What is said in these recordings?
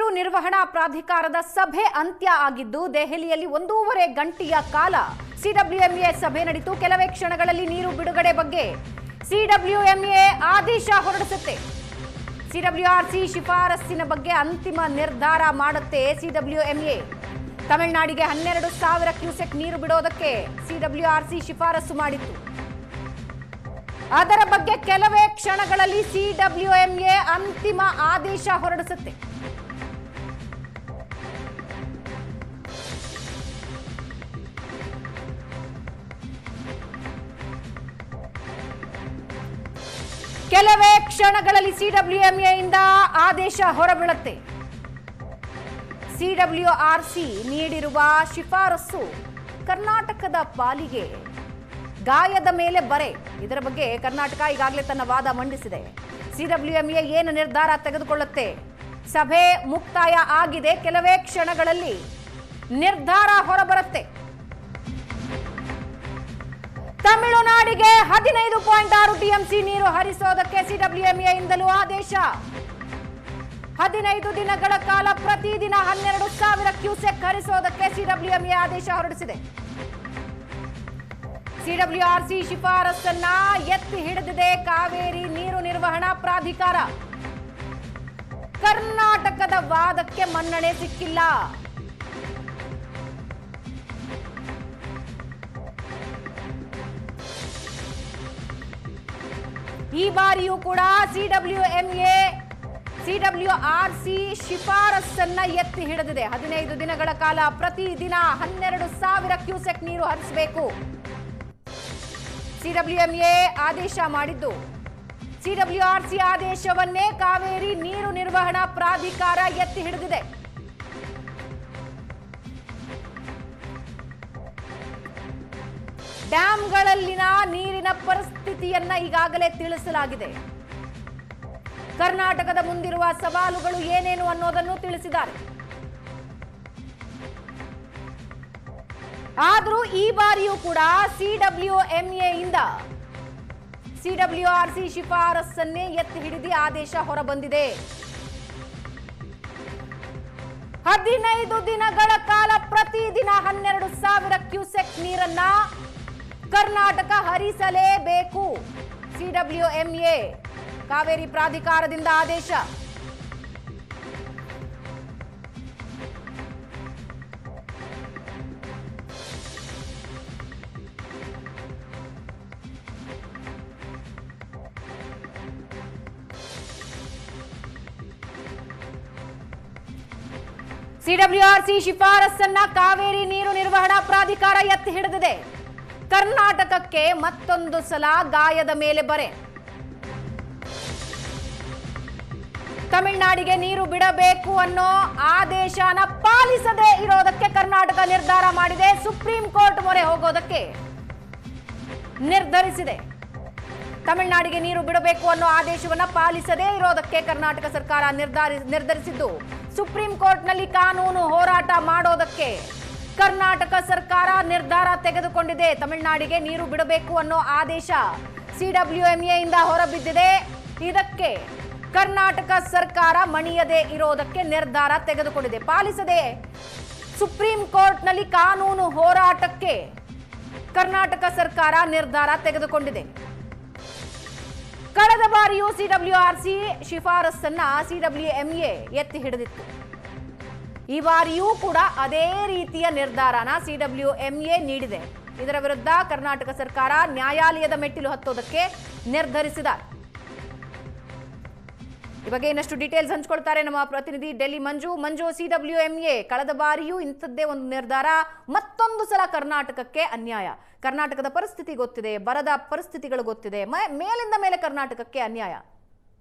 ನೀರು ನಿರ್ವಹಣಾ ಪ್ರಾಧಿಕಾರದ ಸಭೆ ಅಂತ್ಯ ಆಗಿದ್ದು ದೆಹಲಿಯಲ್ಲಿ 1.5 ಗಂಟೆಯ ಕಾಲ ಸಿಡಬ್ಲ್ಯೂಎಂಎ ಸಭೆ ನಡೆಯಿತು. ಕೆಲವೇ ಕ್ಷಣಗಳಲ್ಲಿ ನೀರು ಬಿಡುಗಡೆ ಬಗ್ಗೆ ಸಿಡಬ್ಲ್ಯೂಎಂಎ ಆದೇಶ ಹೊರಡಿಸುತ್ತೆ. ಸಿಡಬ್ಲ್ಯೂಆರ್ಸಿ ಶಿಫಾರಸ್ಸಿನ ಬಗ್ಗೆ ಅಂತಿಮ ನಿರ್ಧಾರ ಮಾಡುತ್ತೆ ಸಿಡಬ್ಲ್ಯೂಎಂಎ. ತಮಿಳುನಾಡಿಗೆ 12,000 ಕ್ಯೂಸೆಕ್ ನೀರು ಬಿಡೋದಕ್ಕೆ ಸಿಡಬ್ಲ್ಯೂಆರ್ಸಿ ಶಿಫಾರಸು ಮಾಡಿತ್ತು. ಅದರ ಬಗ್ಗೆ ಕೆಲವೇ ಕ್ಷಣಗಳಲ್ಲಿ ಸಿಡಬ್ಲ್ಯೂಎಂಎ ಅಂತಿಮ ಆದೇಶ ಹೊರಡಿಸುತ್ತೆ. ಕೆಲವೇ ಕ್ಷಣಗಳಲ್ಲಿ ಸಿಡಬ್ಲ್ಯೂಎಂಎ ಇಂದ ಆದೇಶ ಹೊರಬೀಳುತ್ತೆ. ಸಿಡಬ್ಲ್ಯೂಆರ್ಸಿ ನೀಡಿರುವ ಶಿಫಾರಸು ಕರ್ನಾಟಕದ ಪಾಲಿಗೆ ಗಾಯದ ಮೇಲೆ ಬರೆ. ಇದರ ಬಗ್ಗೆ ಕರ್ನಾಟಕ ಈಗಾಗಲೇ ತನ್ನ ವಾದ ಮಂಡಿಸಿದೆ. ಸಿಡಬ್ಲ್ಯೂಎಂಎ ಏನು ನಿರ್ಧಾರ ತೆಗೆದುಕೊಳ್ಳುತ್ತೆ? ಸಭೆ ಮುಕ್ತಾಯ ಆಗಿದೆ, ಕೆಲವೇ ಕ್ಷಣಗಳಲ್ಲಿ ನಿರ್ಧಾರ ಹೊರಬರುತ್ತೆ. ತಮಿಳುನಾಡಿಗೆ 15.6 ಟಿಎಂಸಿ ನೀರು ಹರಿಸೋದಕ್ಕೆ ಸಿಡಬ್ಲ್ಯೂಎಂಎ ಇಂದಲೂ ಆದೇಶ. 15 ದಿನಗಳ ಕಾಲ ಪ್ರತಿದಿನ 12,000 ಕ್ಯೂಸೆಕ್ ಹರಿಸೋದಕ್ಕೆ ಸಿಡಬ್ಲ್ಯೂಎಂಎ ಆದೇಶ ಹೊರಡಿಸಿದೆ. ಸಿಡಬ್ಲ್ಯೂಆರ್ಸಿ ಶಿಫಾರಸನ್ನ ಎತ್ತಿ ಹಿಡಿದಿದೆ ಕಾವೇರಿ ನೀರು ನಿರ್ವಹಣಾ ಪ್ರಾಧಿಕಾರ. ಕರ್ನಾಟಕದ ವಾದಕ್ಕೆ ಮನ್ನಣೆ ಸಿಕ್ಕಿಲ್ಲ. ಈ ಬಾರಿಯೂ ಕೂಡ ಸಿಡಬ್ಲ್ಯೂಆರ್ಸಿ ಶಿಫಾರಸನ್ನ ಎತ್ತಿ ಹಿಡಿದಿದೆ. 15 ದಿನಗಳ ಕಾಲ ಪ್ರತಿದಿನ 12,000 ಕ್ಯೂಸೆಕ್ ನೀರು ಹರಿಸಬೇಕು. ಸಿಡಬ್ಲ್ಯೂಎಂಎ ಆದೇಶ ಮಾಡಿದ್ದು ಸಿಡಬ್ಲ್ಯೂಆರ್ಸಿ ಆದೇಶವನ್ನೇ ಕಾವೇರಿ ನೀರು ನಿರ್ವಹಣಾ ಪ್ರಾಧಿಕಾರ ಎತ್ತಿ ಹಿಡಿದಿದೆ. ಡ್ಯಾಂಗಳಲ್ಲಿನ ನೀರಿನ ಪರಿಸ್ಥಿತಿಯನ್ನ ಈಗಾಗಲೇ ತಿಳಿಸಲಾಗಿದೆ. ಕರ್ನಾಟಕದ ಮುಂದಿರುವ ಸವಾಲುಗಳು ಏನೇನು ಅನ್ನೋದನ್ನು ತಿಳಿಸಿದ್ದಾರೆ. ಆದರೂ ಈ ಬಾರಿಯೂ ಕೂಡ ಸಿಡಬ್ಲ್ಯೂಎಂಎ ಇಂದ ಸಿಡಬ್ಲ್ಯೂಆರ್ಸಿ ಶಿಫಾರಸನ್ನೇ ಎತ್ತಿ ಹಿಡಿದು ಆದೇಶ ಹೊರಬಂದಿದೆ. 15 ದಿನಗಳ ಕಾಲ ಪ್ರತಿದಿನ 12,000 ಕ್ಯೂಸೆಕ್ ನೀರನ್ನ ಕರ್ನಾಟಕ ಹರಿಸಲೇಬೇಕು. ಸಿಡಬ್ಲ್ಯೂಎಂಎ ಕಾವೇರಿ ಪ್ರಾಧಿಕಾರದಿಂದ ಆದೇಶ. ಸಿಡಬ್ಲ್ಯೂಆರ್ಸಿ ಶಿಫಾರಸನ್ನ ಕಾವೇರಿ ನೀರು ನಿರ್ವಹಣಾ ಪ್ರಾಧಿಕಾರ ಎತ್ತಿ ಹಿಡಿದಿದೆ. ಕರ್ನಾಟಕಕ್ಕೆ ಮತ್ತೊಂದು ಸಲ ಗಾಯದ ಮೇಲೆ ಬರೆ. ತಮಿಳುನಾಡಿಗೆ ನೀರು ಬಿಡಬೇಕು ಅನ್ನೋ ಆದೇಶನ ಪಾಲಿಸದೇ ಇರೋದಕ್ಕೆ ಕರ್ನಾಟಕ ನಿರ್ಧಾರ ಮಾಡಿದೆ. ಸುಪ್ರೀಂ ಕೋರ್ಟ್ ಮೊರೆ ಹೋಗೋದಕ್ಕೆ ನಿರ್ಧರಿಸಿದೆ. ತಮಿಳುನಾಡಿಗೆ ನೀರು ಬಿಡಬೇಕು ಅನ್ನೋ ಆದೇಶವನ್ನ ಪಾಲಿಸದೇ ಇರೋದಕ್ಕೆ ಕರ್ನಾಟಕ ಸರ್ಕಾರ ನಿರ್ಧರಿಸಿದ್ದು ಸುಪ್ರೀಂ ಕೋರ್ಟ್ನಲ್ಲಿ ಕಾನೂನು ಹೋರಾಟ ಮಾಡೋದಕ್ಕೆ ಕರ್ನಾಟಕ ಸರ್ಕಾರ ನಿರ್ಧಾರ ತೆಗೆದುಕೊಂಡಿದೆ. ತಮಿಳುನಾಡಿಗೆ ನೀರು ಬಿಡಬೇಕು ಅನ್ನೋ ಆದೇಶ ಸಿಡಬ್ಲ್ಯೂಎಂಎ ಇಂದ ಹೊರಬಿದ್ದಿದೆ. ಇದಕ್ಕೆ ಕರ್ನಾಟಕ ಸರ್ಕಾರ ಮಣಿಯದೇ ಇರೋದಕ್ಕೆ ನಿರ್ಧಾರ ತೆಗೆದುಕೊಂಡಿದೆ. ಪಾಲಿಸದೆ ಸುಪ್ರೀಂ ಕೋರ್ಟ್ನಲ್ಲಿ ಕಾನೂನು ಹೋರಾಟಕ್ಕೆ ಕರ್ನಾಟಕ ಸರ್ಕಾರ ನಿರ್ಧಾರ ತೆಗೆದುಕೊಂಡಿದೆ. ಕಳೆದ ಬಾರಿಯೂ ಸಿಡಬ್ಲ್ಯೂಆರ್ಸಿ ಶಿಫಾರಸನ್ನ ಸಿಡಬ್ಲ್ಯೂಎಂಎ ಎತ್ತಿ ಹಿಡಿದಿತ್ತು. ಈ ಬಾರಿಯೂ ಕೂಡ ಅದೇ ರೀತಿಯ ನಿರ್ಧಾರನ ಸಿಡಬ್ಲ್ಯೂಎಂಎ ನೀಡಿದೆ. ಇದರ ವಿರುದ್ಧ ಕರ್ನಾಟಕ ಸರ್ಕಾರ ನ್ಯಾಯಾಲಯದ ಮೆಟ್ಟಿಲು ಹತ್ತೋದಕ್ಕೆ ನಿರ್ಧರಿಸಿದೆ. ಈ ಬಗ್ಗೆ ಇನ್ನಷ್ಟು ಡೀಟೇಲ್ಸ್ ಹಂಚಿಕೊಳ್ತಾರೆ ನಮ್ಮ ಪ್ರತಿನಿಧಿ ಡೆಲ್ಲಿ ಮಂಜು. ಸಿಡಬ್ಲ್ಯೂಎಂಎ ಕಳೆದ ಬಾರಿಯೂ ಇಂಥದ್ದೇ ಒಂದು ನಿರ್ಧಾರ, ಮತ್ತೊಂದು ಸಲ ಕರ್ನಾಟಕಕ್ಕೆ ಅನ್ಯಾಯ. ಕರ್ನಾಟಕದ ಪರಿಸ್ಥಿತಿ ಗೊತ್ತಿದೆ, ಬರದ ಪರಿಸ್ಥಿತಿಗಳು ಗೊತ್ತಿದೆ, ಮೇಲಿಂದ ಮೇಲೆ ಕರ್ನಾಟಕಕ್ಕೆ ಅನ್ಯಾಯ.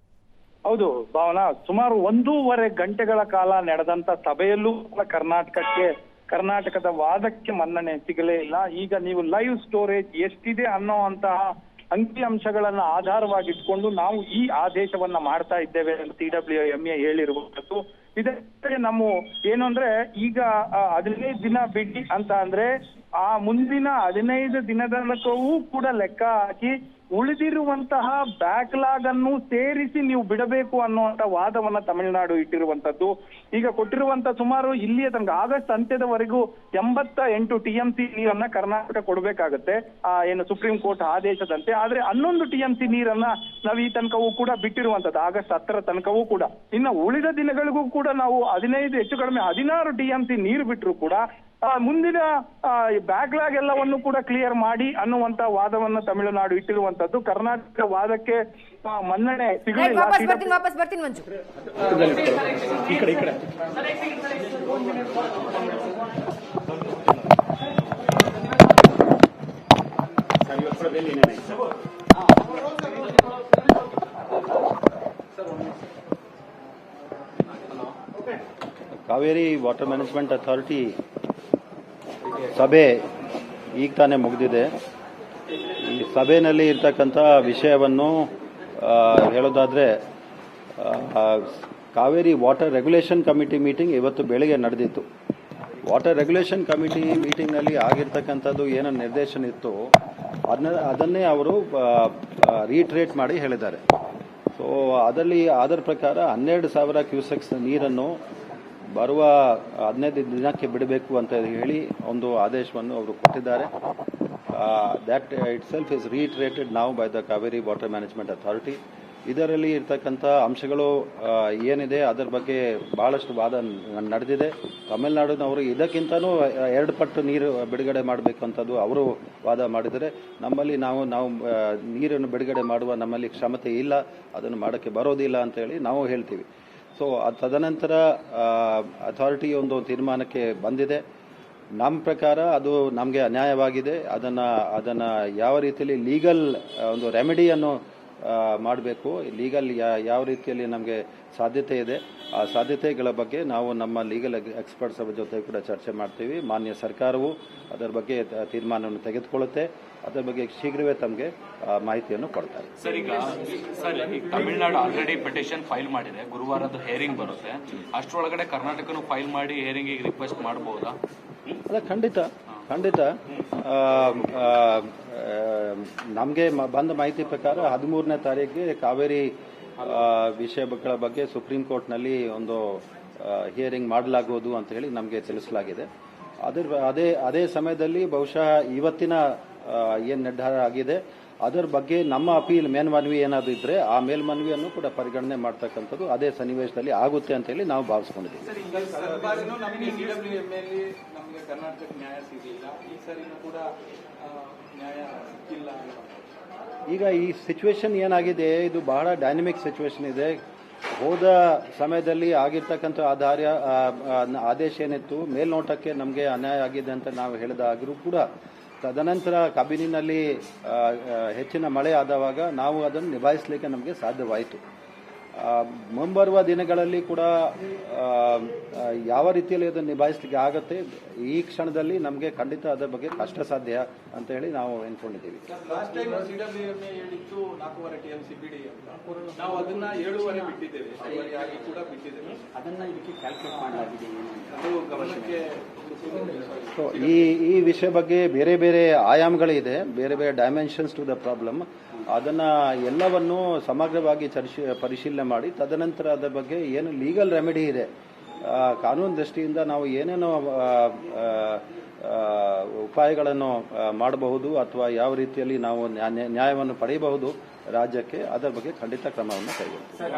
ಹೌದು ಭಾವನಾ, ಸುಮಾರು 1.5 ಗಂಟೆಗಳ ಕಾಲ ನಡೆದಂತ ಸಭೆಯಲ್ಲೂ ಕರ್ನಾಟಕದ ವಾದಕ್ಕೆ ಮನ್ನಣೆ ಸಿಗಲೇ ಇಲ್ಲ. ಈಗ ನೀವು ಲೈವ್ ಸ್ಟೋರೇಜ್ ಎಷ್ಟಿದೆ ಅನ್ನೋಂತಹ ಅಂಕಿ ಅಂಶಗಳನ್ನ ಆಧಾರವಾಗಿಟ್ಕೊಂಡು ನಾವು ಈ ಆದೇಶವನ್ನ ಮಾಡ್ತಾ ಇದ್ದೇವೆ ಅಂತ ಸಿಡಬ್ಲ್ಯೂಎಂಎ ಹೇಳಿರುವಂತದ್ದು. ಇದಕ್ಕೆ ನಮ್ಮ ಏನು ಅಂದ್ರೆ ಈಗ 15 ದಿನ ಬಿಡಿ ಅಂತ ಅಂದ್ರೆ ಆ ಮುಂದಿನ 15 ದಿನದಲ್ಲೂ ಕೂಡ ಲೆಕ್ಕ ಹಾಕಿ ಉಳಿದಿರುವಂತಹ ಬ್ಯಾಕ್ಲಾಗ್ ಅನ್ನು ಸೇರಿಸಿ ನೀವು ಬಿಡಬೇಕು ಅನ್ನುವಂತ ವಾದವನ್ನ ತಮಿಳುನಾಡು ಇಟ್ಟಿರುವಂತದ್ದು. ಈಗ ಕೊಟ್ಟಿರುವಂತ ಸುಮಾರು ಇಲ್ಲಿಯ ತನಕ ಆಗಸ್ಟ್ ಅಂತ್ಯದವರೆಗೂ 88 TMC ನೀರನ್ನ ಕರ್ನಾಟಕ ಕೊಡಬೇಕಾಗತ್ತೆ, ಏನು ಸುಪ್ರೀಂ ಕೋರ್ಟ್ ಆದೇಶದಂತೆ. ಆದ್ರೆ 11 TMC ನೀರನ್ನ ನಾವು ಈ ತನಕವೂ ಕೂಡ ಬಿಟ್ಟಿರುವಂತದ್ದು, ಆಗಸ್ಟ್ 10 ತನಕವೂ ಕೂಡ. ಇನ್ನು ಉಳಿದ ದಿನಗಳಿಗೂ ಕೂಡ ನಾವು 15 ಹೆಚ್ಚು ಕಡಿಮೆ 16 TMC ನೀರು ಬಿಟ್ಟರು ಕೂಡ ಮುಂದಿನ ಬ್ಯಾಕ್ಲಾಗ್ ಎಲ್ಲವನ್ನು ಕೂಡ ಕ್ಲಿಯರ್ ಮಾಡಿ ಅನ್ನುವಂತ ವಾದವನ್ನು ತಮಿಳುನಾಡು ಇಟ್ಟಿರುವಂತದ್ದು. ಕರ್ನಾಟಕ ವಾದಕ್ಕೆ ಮನ್ನಣೆ ಸಿಗಲಿಲ್ಲ. ವಾಪಸ್ ಬರ್ತೀನಿ ಮಂಜು. ಕಾವೇರಿ ವಾಟರ್ ಮ್ಯಾನೇಜ್ಮೆಂಟ್ ಅಥಾರಿಟಿ ಸಭೆ ಈಗ ತಾನೇ ಮುಗಿದಿದೆ. ಈ ಸಭೆಯಲ್ಲಿ ಇರ್ತಕ್ಕಂಥ ವಿಷಯವನ್ನು ಹೇಳೋದಾದರೆ, Kaveri water regulation committee meeting ಇವತ್ತು ಬೆಳಗ್ಗೆ ನಡೆದಿತ್ತು. ವಾಟರ್ ರೆಗ್ಯುಲೇಷನ್ ಕಮಿಟಿ ಮೀಟಿಂಗ್ನಲ್ಲಿ ಆಗಿರ್ತಕ್ಕಂಥದ್ದು ಏನೋ ನಿರ್ದೇಶನ ಇತ್ತು ಅದನ್ನೇ ಅವರು ರೀಟ್ರೇಟ್ ಮಾಡಿ ಹೇಳಿದ್ದಾರೆ. ಸೊ ಅದರ ಪ್ರಕಾರ 12,000 ಕ್ಯೂಸೆಕ್ಸ್ ನೀರನ್ನು ಬರುವ 15 ದಿನಕ್ಕೆ ಬಿಡಬೇಕು ಅಂತ ಹೇಳಿ ಒಂದು ಆದೇಶವನ್ನು ಅವರು ಕೊಟ್ಟಿದ್ದಾರೆ. ದ್ಯಾಟ್ ಇಟ್ ಸೆಲ್ಫ್ ಇಸ್ ರೀಟ್ರೇಟೆಡ್ ನಾವು by the Kaveri water management authority. ಇದರಲ್ಲಿ ಇರ್ತಕ್ಕಂಥ ಅಂಶಗಳು ಏನಿದೆ ಅದರ ಬಗ್ಗೆ ಬಹಳಷ್ಟು ವಾದ ನಡೆದಿದೆ. ತಮಿಳುನಾಡಿನವರು ಇದಕ್ಕಿಂತನೂ 2 ಪಟ್ಟು ನೀರು ಬಿಡುಗಡೆ ಮಾಡಬೇಕಂಥದ್ದು ಅವರು ವಾದ ಮಾಡಿದರೆ, ನಮ್ಮಲ್ಲಿ ನಾವು ನೀರನ್ನು ಬಿಡುಗಡೆ ಮಾಡುವ ನಮ್ಮಲ್ಲಿ ಕ್ಷಮತೆ ಇಲ್ಲ, ಅದನ್ನು ಮಾಡೋಕ್ಕೆ ಬರೋದಿಲ್ಲ ಅಂತ ಹೇಳಿ ನಾವು ಹೇಳ್ತೀವಿ. ಸೊ ತದನಂತರ ಅಥಾರಿಟಿ ಒಂದು ತೀರ್ಮಾನಕ್ಕೆ ಬಂದಿದೆ. ನಮ್ಮ ಪ್ರಕಾರ ಅದು ನಮಗೆ ಅನ್ಯಾಯವಾಗಿದೆ. ಅದನ್ನು ಯಾವ ರೀತಿಯಲ್ಲಿ ಲೀಗಲ್ ಒಂದು ರೆಮಿಡಿಯನ್ನು ಮಾಡಬೇಕು, ಲೀಗಲ್ ಯಾವ ರೀತಿಯಲ್ಲಿ ನಮಗೆ ಸಾಧ್ಯತೆ ಇದೆ, ಆ ಸಾಧ್ಯತೆಗಳ ಬಗ್ಗೆ ನಾವು ನಮ್ಮ ಲೀಗಲ್ ಎಕ್ಸ್ಪರ್ಟ್ಸ್ ಜೊತೆ ಕೂಡ ಚರ್ಚೆ ಮಾಡ್ತೀವಿ. ಮಾನ್ಯ ಸರ್ಕಾರವು ಅದರ ಬಗ್ಗೆ ತೀರ್ಮಾನವನ್ನು ತೆಗೆದುಕೊಳ್ಳುತ್ತೆ. ಅದರ ಬಗ್ಗೆ ಶೀಘ್ರವೇ ತಮಗೆ ಮಾಹಿತಿಯನ್ನು ಕೊಡ್ತಾರೆ. ಸರ್, ಈಗ ತಮಿಳುನಾಡು ಆಲ್ರೆಡಿ ಪಿಟಿಷನ್ ಫೈಲ್ ಮಾಡಿದೆ, ಗುರುವಾರದ ಹೇರಿಂಗ್ ಬರುತ್ತೆ. ಅಷ್ಟರೊಳಗಡೆ ಕರ್ನಾಟಕನು ಫೈಲ್ ಮಾಡಿ ಹೇರಿಂಗಿಗೆ ರಿಕ್ವೆಸ್ಟ್ ಮಾಡಬಹುದಾ? ಅದ ಖಂಡಿತ ನಮಗೆ ಬಂದ ಮಾಹಿತಿ ಪ್ರಕಾರ 13ನೇ ತಾರೀಕಿಗೆ ಕಾವೇರಿ ವಿಷಯಗಳ ಬಗ್ಗೆ ಸುಪ್ರೀಂ ಕೋರ್ಟ್ನಲ್ಲಿ ಒಂದು ಹಿಯರಿಂಗ್ ಮಾಡಲಾಗುವುದು ಅಂತ ಹೇಳಿ ನಮಗೆ ತಿಳಿಸಲಾಗಿದೆ. ಅದೇ ಸಮಯದಲ್ಲಿ ಬಹುಶಃ ಇವತ್ತಿನ ಏನು ನಿರ್ಧಾರ ಆಗಿದೆ ಅದರ ಬಗ್ಗೆ ನಮ್ಮ ಅಪೀಲ್ ಮೇಲ್ಮನವಿ ಏನಾದರೂ ಇದ್ರೆ ಆ ಮೇಲ್ಮನವಿಯನ್ನು ಕೂಡ ಪರಿಗಣನೆ ಮಾಡ್ತಕ್ಕಂಥದ್ದು ಅದೇ ಸನ್ನಿವೇಶದಲ್ಲಿ ಆಗುತ್ತೆ ಅಂತ ಹೇಳಿ ನಾವು ಭಾವಿಸ್ಕೊಂಡಿದ್ದೀವಿ. ಈಗ ಈ ಸಿಚುವೇಶನ್ ಏನಾಗಿದೆ, ಇದು ಬಹಳ ಡೈನಮಿಕ್ ಸಿಚುವೇಶನ್ ಇದೆ. ಹೋದ ಸಮಯದಲ್ಲಿ ಆಗಿರ್ತಕ್ಕಂಥ ಆದೇಶ ಏನಿತ್ತು, ಮೇಲ್ನೋಟಕ್ಕೆ ನಮಗೆ ಅನ್ಯಾಯ ಆಗಿದೆ ಅಂತ ನಾವು ಹೇಳಿದಾದರೂ ಕೂಡ ತದನಂತರ ಕಬಿನಿನಲ್ಲಿ ಹೆಚ್ಚಿನ ಮಳೆ ಆದವಾಗ ನಾವು ಅದನ್ನು ನಿಭಾಯಿಸಲಿಕ್ಕೆ ನಮಗೆ ಸಾಧ್ಯವಾಯಿತು. ಮುಂಬರುವ ದಿನಗಳಲ್ಲಿ ಕೂಡ ಯಾವ ರೀತಿಯಲ್ಲಿ ಅದನ್ನು ನಿಭಾಯಿಸಲಿಕ್ಕೆ ಆಗುತ್ತೆ, ಈ ಕ್ಷಣದಲ್ಲಿ ನಮಗೆ ಖಂಡಿತ ಅದರ ಬಗ್ಗೆ ಕಷ್ಟ ಸಾಧ್ಯ ಅಂತ ಹೇಳಿ ನಾವು ಎನ್ಕೊಂಡಿದ್ದೀವಿ. ಈ ವಿಷಯ ಬಗ್ಗೆ ಬೇರೆ ಬೇರೆ ಆಯಾಮಗಳಿದೆ, ಬೇರೆ ಬೇರೆ ಡೈಮೆನ್ಷನ್ಸ್ ಟು ದ ಪ್ರಾಬ್ಲಮ್. ಅದನ್ನ ಎಲ್ಲವನ್ನು ಸಮಗ್ರವಾಗಿ ಪರಿಶೀಲನೆ ಮಾಡಿ ತದನಂತರ ಅದರ ಬಗ್ಗೆ ಏನು ಲೀಗಲ್ ರೆಮಿಡಿ ಇದೆ, ಕಾನೂನು ದೃಷ್ಟಿಯಿಂದ ನಾವು ಏನೇನೋ ಉಪಾಯಗಳನ್ನು ಮಾಡಬಹುದು ಅಥವಾ ಯಾವ ರೀತಿಯಲ್ಲಿ ನಾವು ನ್ಯಾಯವನ್ನು ಪಡೆಯಬಹುದು ರಾಜ್ಯಕ್ಕೆ, ಅದರ ಬಗ್ಗೆ ಖಂಡಿತ ಕ್ರಮವನ್ನು ಕೈಗೊಳ್ಳುತ್ತೇವೆ.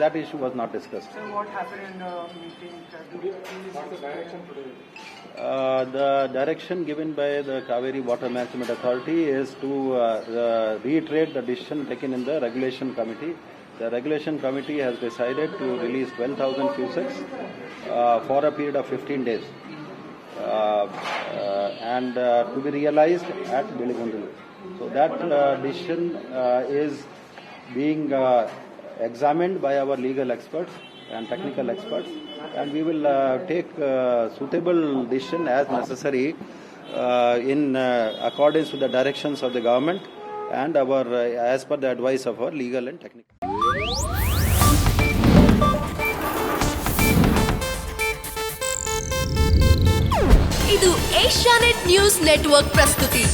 That issue was not discussed. The direction given by the Kaveri Water Management Authority is to reiterate the decision taken in the Regulation Committee. The Regulation Committee has decided to release 12,000 cusecs for a period of 15 days and to be realized at Beligondulu. So that decision is being examined by our legal experts and technical experts, and we will take suitable decision as necessary in accordance with the directions of the government and as per the advice of our legal and technical. ಇದು Asianet news network ಪ್ರಸ್ತುತಿ.